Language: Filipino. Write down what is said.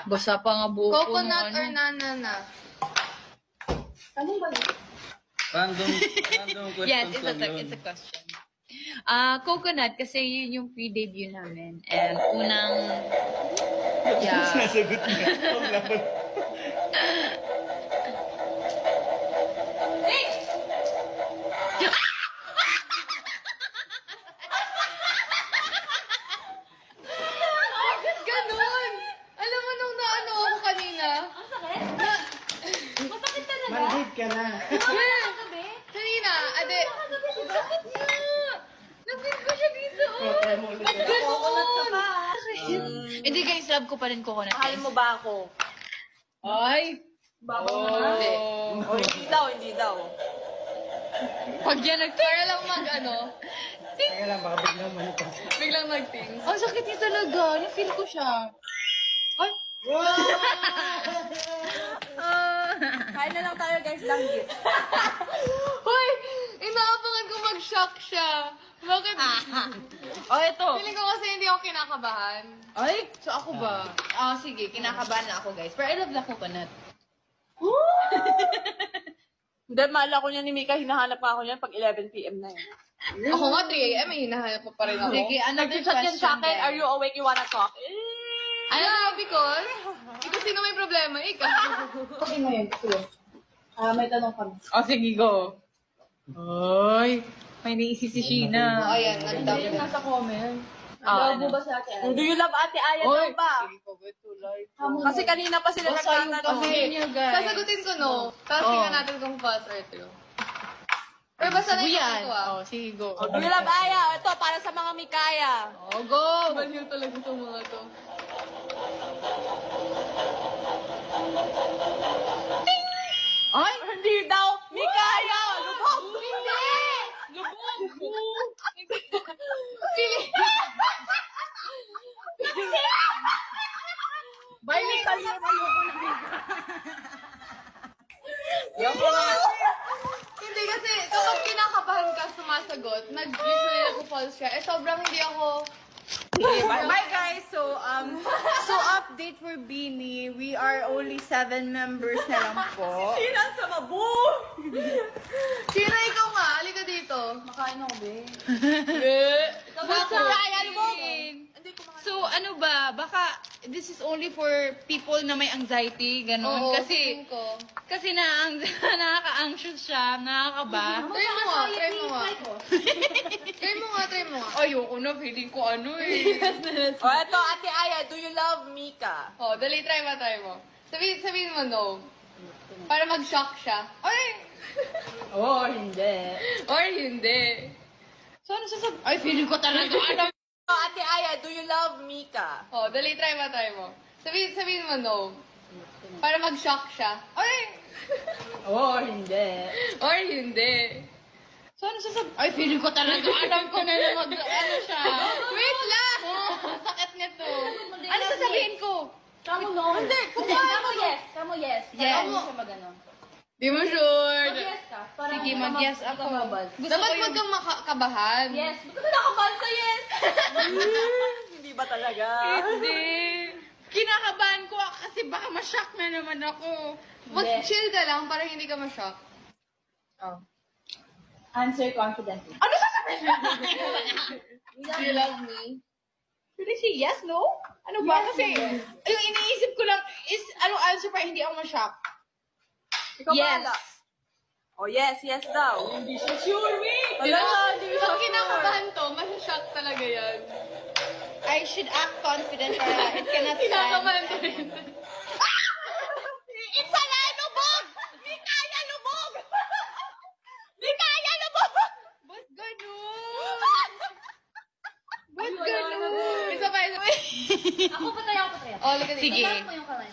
Basta pa nga buko. Coconut or nanana? Tanong ba yun? Random question Yes, lang yun. it's a question. Coconut kasi yun yung pre-debut namin. And unang... Yeah. Sinasagot niya. Ang laban. Bakit ganun? Alam mo nung naano ako kanina? Ang sakit? Masakit talaga? Manhid ka na. Kanina, ade. Sakit nga. Nag-feel ko siya dito. Oh, try mo ulit. Coconut ka pa. Hindi guys, love ko pa rin coconut. Mahal guys. mo ba ako? Ay! Babaw na. Hindi. O, hindi daw, hindi daw. Pag yan Para lang mag-ano, Kaya lang, baka biglang manipas. biglang mag-things. Ang sakit niya talaga. Na-feel ko siya. Ay! Kain na lang tayo guys, langgit. Hoy! Inaabangan ko mag-shock siya. Bakit? Oh, ito. Feeling ko kasi hindi ako kinakabahan. Ay! So ako ba? Sige. Kinakabahan na ako guys. Pero I love the coconut. Hindi, mahal ako niya ni Mika, hinahanap nga ako niyan pag 11 p.m. na yun. Ako nga 3 a.m. hinahanap ko pa rin ako. Sige, another Nag-chat yan question sa akin, guys. are you awake, you wanna talk? Ano? Because? Ikaw sino may problema? Ikaw. Okay ngayon, sige. May tanong kami. Sige, go. Ay! May naisip si Sheena. Ayan, nagdami na. Nasa comment. Ano? ba sa atin? Do you love Ate Aya daw ba? Sige ko, good to life. Kasi kanina pa sila nagtatanong. Kasi, guys. Sasagutin ko no. Tapos tingnan natin kung false or true. Pero basta na Yan. ko ah. Sige, go. Do you love Aya? Ito, para sa mga Mikaya. Oh, go! Baliw talaga itong mga to. Ay! Hindi daw, Mikaya! Lubog! Hindi! Lubog! Bye, Mikaya! Ayoko na. Hindi kasi kapag kinakabahan ka sumasagot, usually nag-false ka. Sobrang hindi ako... Bye guys. So update for Beanie. We are only 7 members na lang po. Sino sa mabu? Sino ikaw nga? Halika dito. Makain ako, be. Basta kaya mo. So, ano ba? Baka, this is only for people na may anxiety, ganon. Oo, Kasi, feeling ko. kasi nakaka-anxious siya, nakakaba. Try mo nga, try mo nga. Try mo nga, try mo nga. Ayoko na, feeling ko ano eh. O, ito, Ate Aya, do you love Mika? Oh, dali, try mo. Sabihin mo no. Para mag-shock siya. Ay! Oh, hindi. Or hindi. So, ano sasabihin? Ay, feeling ko talaga, ano? O, Ate Aya, do you love Mika? Oh, dali, try mo. Sabihin mo no. Para mag-shock siya. Ay! Oh, hindi. Or hindi. So, ano sasabihin? Ay, feeling ko talaga, alam ko na ano siya. Wait lang! Sakit nito. Ano sasabihin ko? Kamo no. Hindi, Kamo yes. Kamo yes. Yes. Kamo siya magano. Di mo sure. Yes ka. Para Sige, mag-yes ako. Gusto Dapat ko wag yung... kang kabahan. Yes. Ba't ka nakabahan sa yes? Hindi ba talaga? Hindi. Kinakabahan ko kasi baka ma-shock na naman ako. Mag-chill ka lang para hindi ka ma-shock. Answer confidently. Ano sasabihin? Do you love me? Should I say yes, no? Ano ba? Kasi yung iniisip ko lang is anong answer para hindi ako ma-shock. Ikaw Yes. bahala. O, yes daw. Hindi siya sure, me. Wala, hindi Pag kinakabahan to, ma-shock talaga yan. I should act confident para it cannot stand. Kinakabahan to rin. Isa na, lubog! Mikaya, lubog! Mikaya, lubog! Ba't ganun? Ba't ganun? Isa pa. Ako patay. Oh, look at Sige. Tama mo yung kamay.